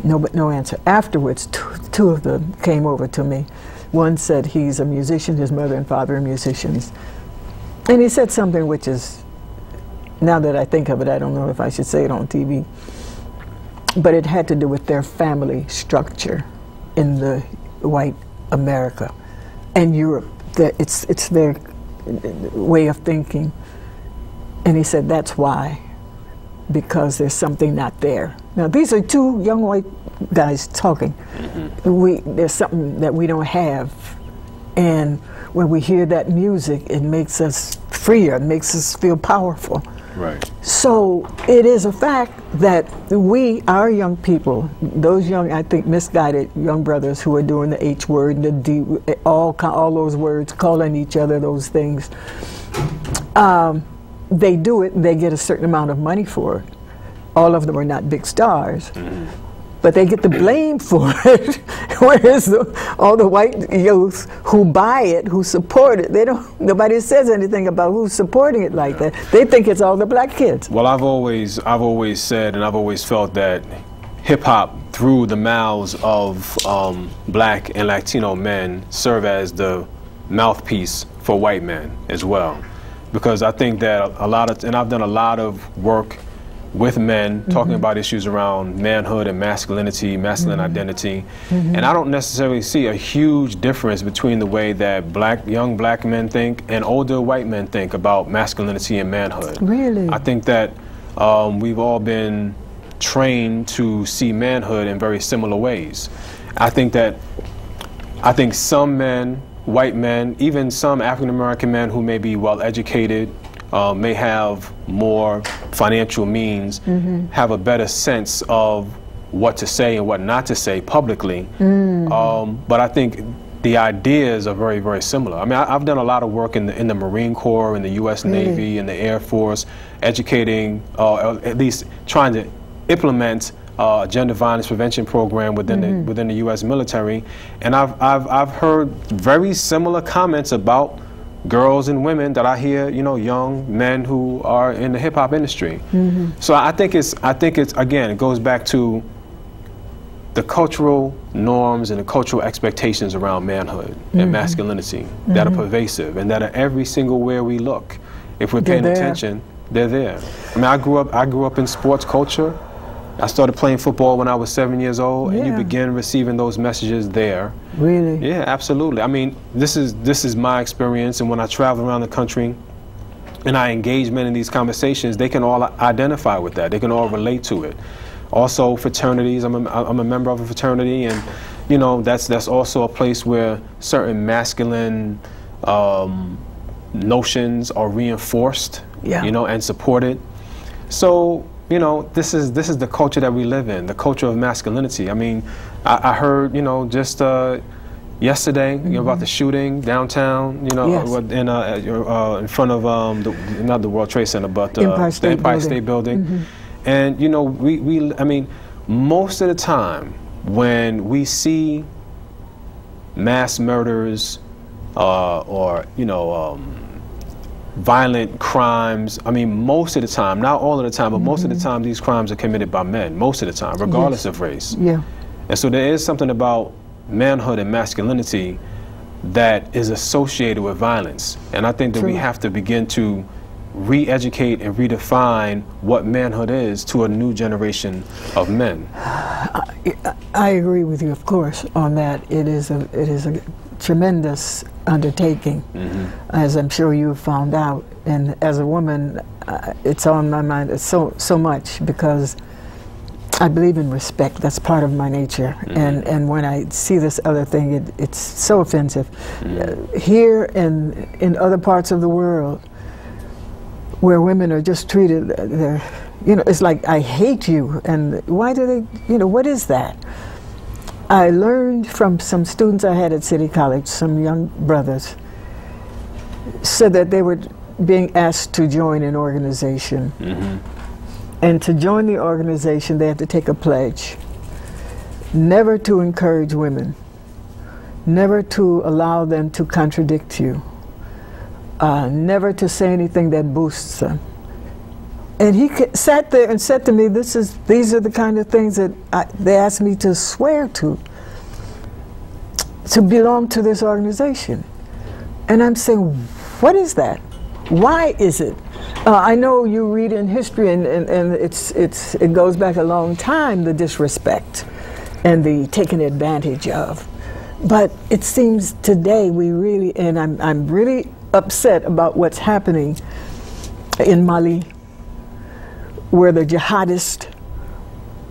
No answer. Afterwards, two of them came over to me. One said he's a musician, his mother and father are musicians. And he said something which is, now that I think of it, I don't know if I should say it on TV, but it had to do with their family structure in the white America and Europe. It's their way of thinking. And he said that's why, because there's something not there. Now these are 2 young white guys talking. There's something that we don't have, and when we hear that music, it makes us freer, it makes us feel powerful. Right. So it is a fact that we, our young people, those young, I think, misguided young brothers who are doing the H word, the D, all those words, calling each other those things, they do it, they get a certain amount of money for it. All of them are not big stars. But they get the blame for it, whereas all the white youth who buy it, who support it, nobody says anything about who's supporting it like that. They think it's all the black kids. Well, I've always said, and I've always felt that hip-hop, through the mouths of black and Latino men, serve as the mouthpiece for white men as well. Because I think that and I've done a lot of work with men talking about issues around manhood and masculinity, masculine identity. And I don't necessarily see a huge difference between the way that young black men think and older white men think about masculinity and manhood. Really? I think that we've all been trained to see manhood in very similar ways. I think some men, white men, even some African American men who may be well educated, may have more financial means, have a better sense of what to say and what not to say publicly. But I think the ideas are very, very similar. I mean, I've done a lot of work in the Marine Corps, in the U.S. Navy, in the Air Force, educating, at least trying to implement a gender violence prevention program within the U.S. military, and I've heard very similar comments about girls and women that I hear, young men who are in the hip hop industry. So I think it's again, it goes back to the cultural norms and the cultural expectations around manhood and masculinity that are pervasive and that are every single where we look. If we're paying attention, they're there. I mean, I grew up in sports culture. I started playing football when I was 7 years old, and you begin receiving those messages there. Really? Yeah, absolutely. I mean, this is my experience, and when I travel around the country and I engage men in these conversations, they can all identify with that. They can all relate to it. Also, fraternities. I'm a member of a fraternity, and that's also a place where certain masculine notions are reinforced, and supported. So, this is the culture that we live in, the culture of masculinity. I mean, I heard, just yesterday about the shooting downtown, in front of not the World Trade Center, but the Empire State Building. And I mean, most of the time when we see mass murders or violent crimes, I mean, most of the time, not all of the time, but most of the time, these crimes are committed by men, most of the time, regardless of race. Yeah. And so there is something about manhood and masculinity that is associated with violence. And I think that we have to begin to re-educate and redefine what manhood is to a new generation of men. I agree with you, of course, on that. It is a tremendous undertaking, as I'm sure you've found out. And as a woman, it's on my mind so much, because I believe in respect. That's part of my nature. And when I see this other thing, it's so offensive. Here and in other parts of the world, where women are just treated, it's like, I hate you. And why do they, what is that? I learned from some students I had at City College, some young brothers, said that they were being asked to join an organization. And to join the organization, they have to take a pledge. Never to encourage women. Never to allow them to contradict you. Never to say anything that boosts them. And he sat there and said to me, these are the kind of things that they asked me to swear to belong to this organization. And I'm saying, what is that? Why is it? I know you read in history, and it goes back a long time, the disrespect and the taken advantage of. But it seems today we really, and I'm really upset about what's happening in Mali, where the jihadists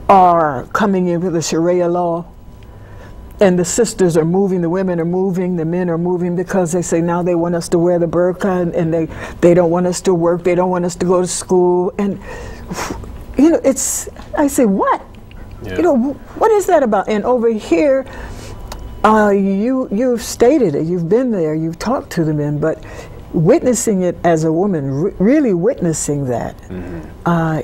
are coming in with the Sharia law, and the sisters are moving, the women are moving, the men are moving, because they say now they want us to wear the burqa, and they don't want us to work, they don't want us to go to school. And you know, I say, what? You know, what is that about? And over here, you've stated it, you've been there, you've talked to the men, but witnessing it as a woman, really witnessing that,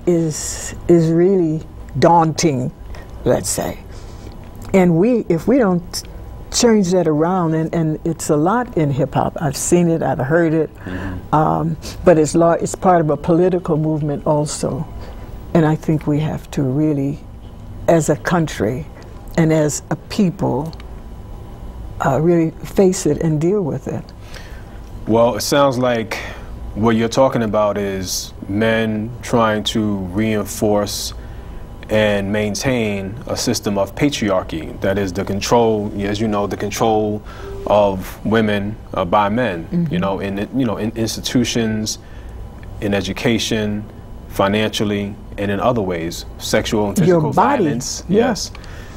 is really daunting, let's say. And if we don't change that around, and it's a lot in hip hop. I've seen it, I've heard it, but it's part of a political movement also. And I think we have to really, as a country and as a people, really face it and deal with it. Well, it sounds like what you're talking about is men trying to reinforce and maintain a system of patriarchy, that is the control, as you know, the control of women by men, you know, in institutions, in education, financially, and in other ways, sexual and physical violence. Yes.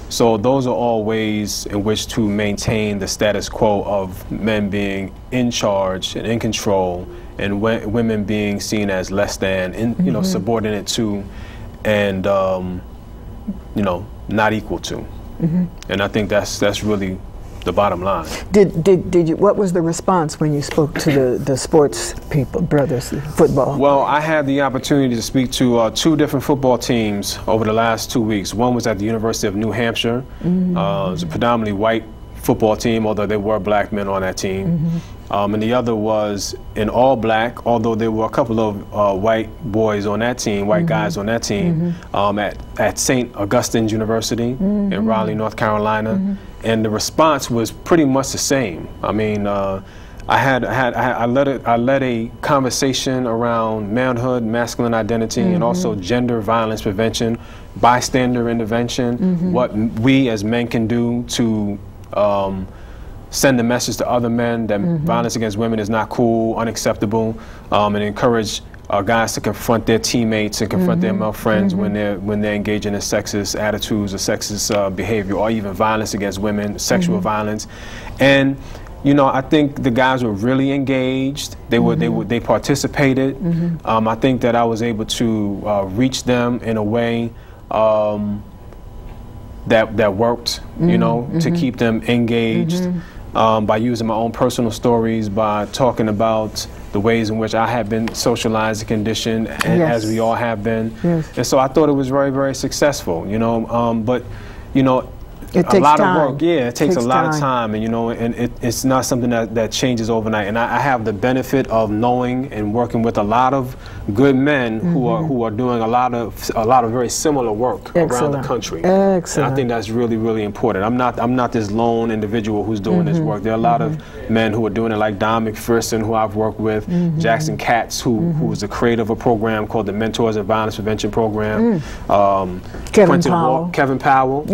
So those are all ways in which to maintain the status quo of men being in charge and in control, and women being seen as less than, you know, subordinate to, and you know, not equal to. And I think that's really the bottom line. Did you? What was the response when you spoke to the sports people, brothers, football? Well, I had the opportunity to speak to 2 different football teams over the last 2 weeks. One was at the University of New Hampshire. It was a predominantly white football team, although there were black men on that team. And the other was an all-black, although there were a couple of white boys on that team, white guys on that team, at St. Augustine's University in Raleigh, North Carolina. And the response was pretty much the same. I mean, I led a conversation around manhood, masculine identity, and also gender violence prevention, bystander intervention, what we as men can do to send a message to other men that violence against women is not cool, unacceptable, and encourage guys to confront their teammates and confront their male friends when they're engaging in sexist attitudes or sexist behavior, or even violence against women, sexual violence. And you know, I think the guys were really engaged. They participated. I think that I was able to reach them in a way that worked, you know, to keep them engaged, by using my own personal stories, by talking about the ways in which I have been socialized and conditioned, and as we all have been. And so I thought it was very, very successful, you know, but, you know, it takes a lot of work. Yeah, it takes a lot of time, and you know, and it's not something that changes overnight. And I have the benefit of knowing and working with a lot of good men who are doing a lot of very similar work around the country. And I think that's really, really important. I'm not this lone individual who's doing this work. There are a lot of men who are doing it, like Don McPherson, who I've worked with, Jackson Katz, who is the creator of a program called the Mentors and Violence Prevention Program. Kevin Powell.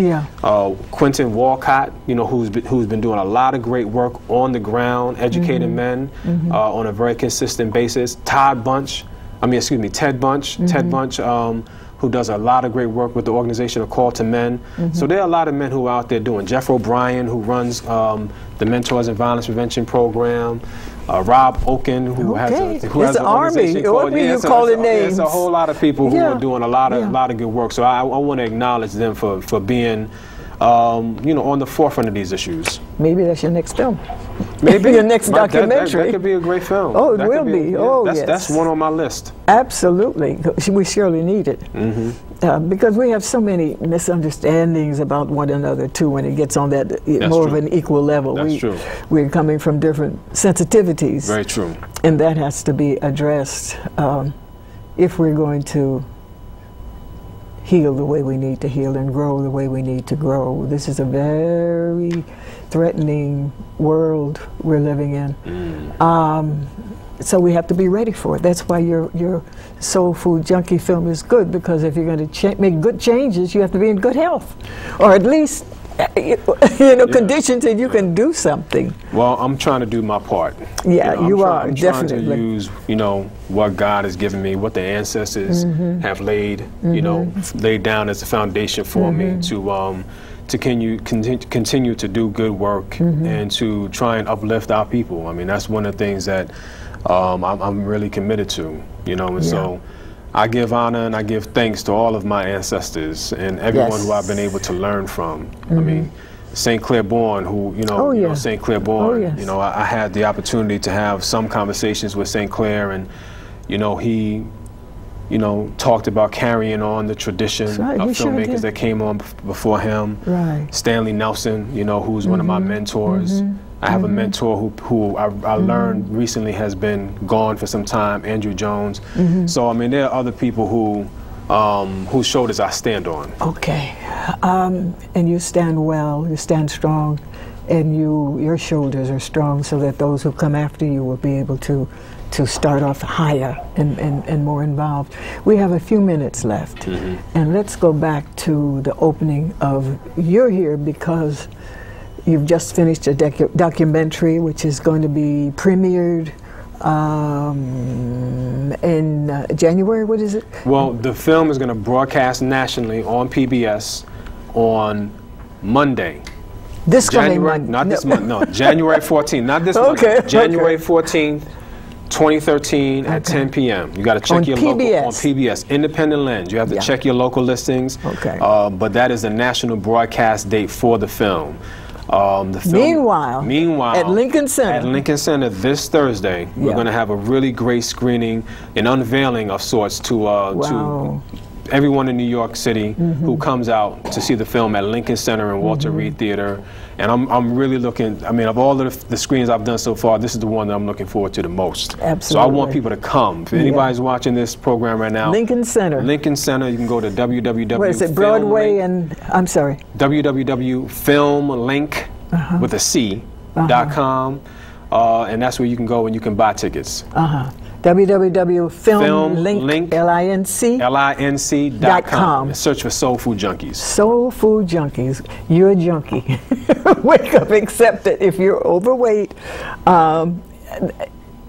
Quentin Walcott, you know, who's been doing a lot of great work on the ground, educating men on a very consistent basis. Ted Bunch, who does a lot of great work with the organization of Call to Men. So there are a lot of men who are out there doing. Jeff O'Brien, who runs the Mentors and Violence Prevention Program. Rob Oken, who has an organization called, it's a whole lot of people who are doing a lot of good work. So I want to acknowledge them for being, you know, on the forefront of these issues. Maybe that's your next film. Maybe your next documentary. That could be a great film. Oh, it will be. That's one on my list. Absolutely, we surely need it, because we have so many misunderstandings about one another too. When it gets on that more of an equal level, we're coming from different sensitivities. Very true. And that has to be addressed if we're going to heal the way we need to heal and grow the way we need to grow. This is a very threatening world we're living in. So we have to be ready for it. That's why your Soul Food Junkie film is good, because if you're going to make good changes, you have to be in good health, or at least conditions that you can do something. Well, I'm trying to do my part. Yeah, I'm definitely. Trying to use, you know, what God has given me, what the ancestors have laid, you know, laid down as a foundation for me to continue to do good work and to try and uplift our people. I mean, that's one of the things that I'm really committed to, you know, and so I give honor and I give thanks to all of my ancestors and everyone who I've been able to learn from. I mean, St. Clair born, who, you know, St. Clair born, you know, I had the opportunity to have some conversations with St. Clair, and, you know, he, you know, talked about carrying on the tradition of filmmakers that came on before him. Stanley Nelson, you know, who's one of my mentors. I have a mentor who I learned recently has been gone for some time, Andrew Jones. So, I mean, there are other people whose shoulders I stand on. Okay. And you stand well, you stand strong, and your shoulders are strong so that those who come after you will be able to start off higher and more involved. We have a few minutes left, and let's go back to the opening of, you're here because you've just finished a documentary which is going to be premiered in January, what is it? Well, the film is going to broadcast nationally on PBS on Monday. This coming Monday? Not this month, no, January 14th, not this month. January 14th, 2013 at 10 p.m. You got to check your local, on PBS, Independent Lens. You have to check your local listings. But that is the national broadcast date for the film. The film. Meanwhile, at Lincoln Center. At Lincoln Center this Thursday, we're going to have a really great screening, an unveiling of sorts to everyone in New York City who comes out to see the film at Lincoln Center and Walter Reed Theater. And I'm really looking, I mean, of all of the screens I've done so far, this is the one that I'm looking forward to the most. Absolutely. So I want people to come. If anybody's watching this program right now, Lincoln Center. Lincoln Center, you can go to www. What is it, Broadway and, I'm sorry. www.filmlink with a C.com. And that's where you can go and you can buy tickets. www.filmlink.com. Search for Soul Food Junkies. Soul Food Junkies. You're a junkie. Wake up, accept it. If you're overweight,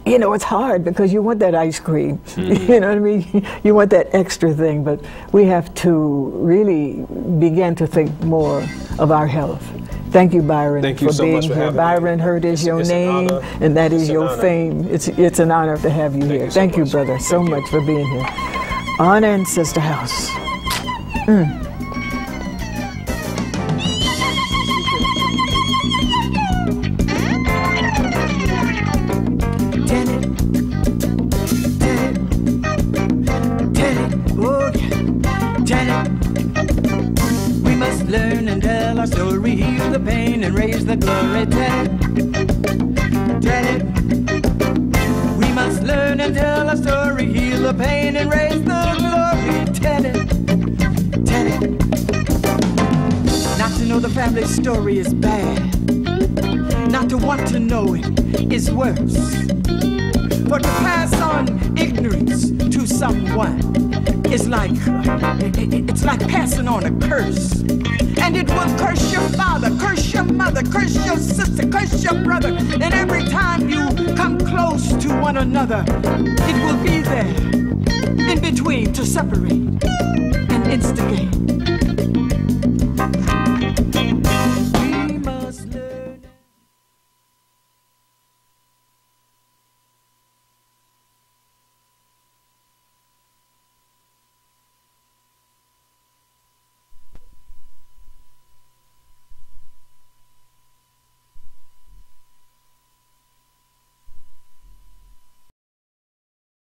you know, it's hard because you want that ice cream. You know what I mean? You want that extra thing, but we have to really begin to think more of our health. Thank you, Byron, Thank you for so being much for here. Byron Hurt is your name, and that is your fame. It's an honor to have you here. Thank you, brother, so much for being here on Ancestor House. Learn and tell our story, heal the pain and raise the glory. Tell it. We must learn and tell our story, heal the pain and raise the glory. Tell it. Not to know the family story is bad. Not to want to know it is worse. For to pass on ignorance to someone is like, it's like passing on a curse. And it will curse your father, curse your mother, curse your sister, curse your brother. And every time you come close to one another, it will be there in between to separate and instigate.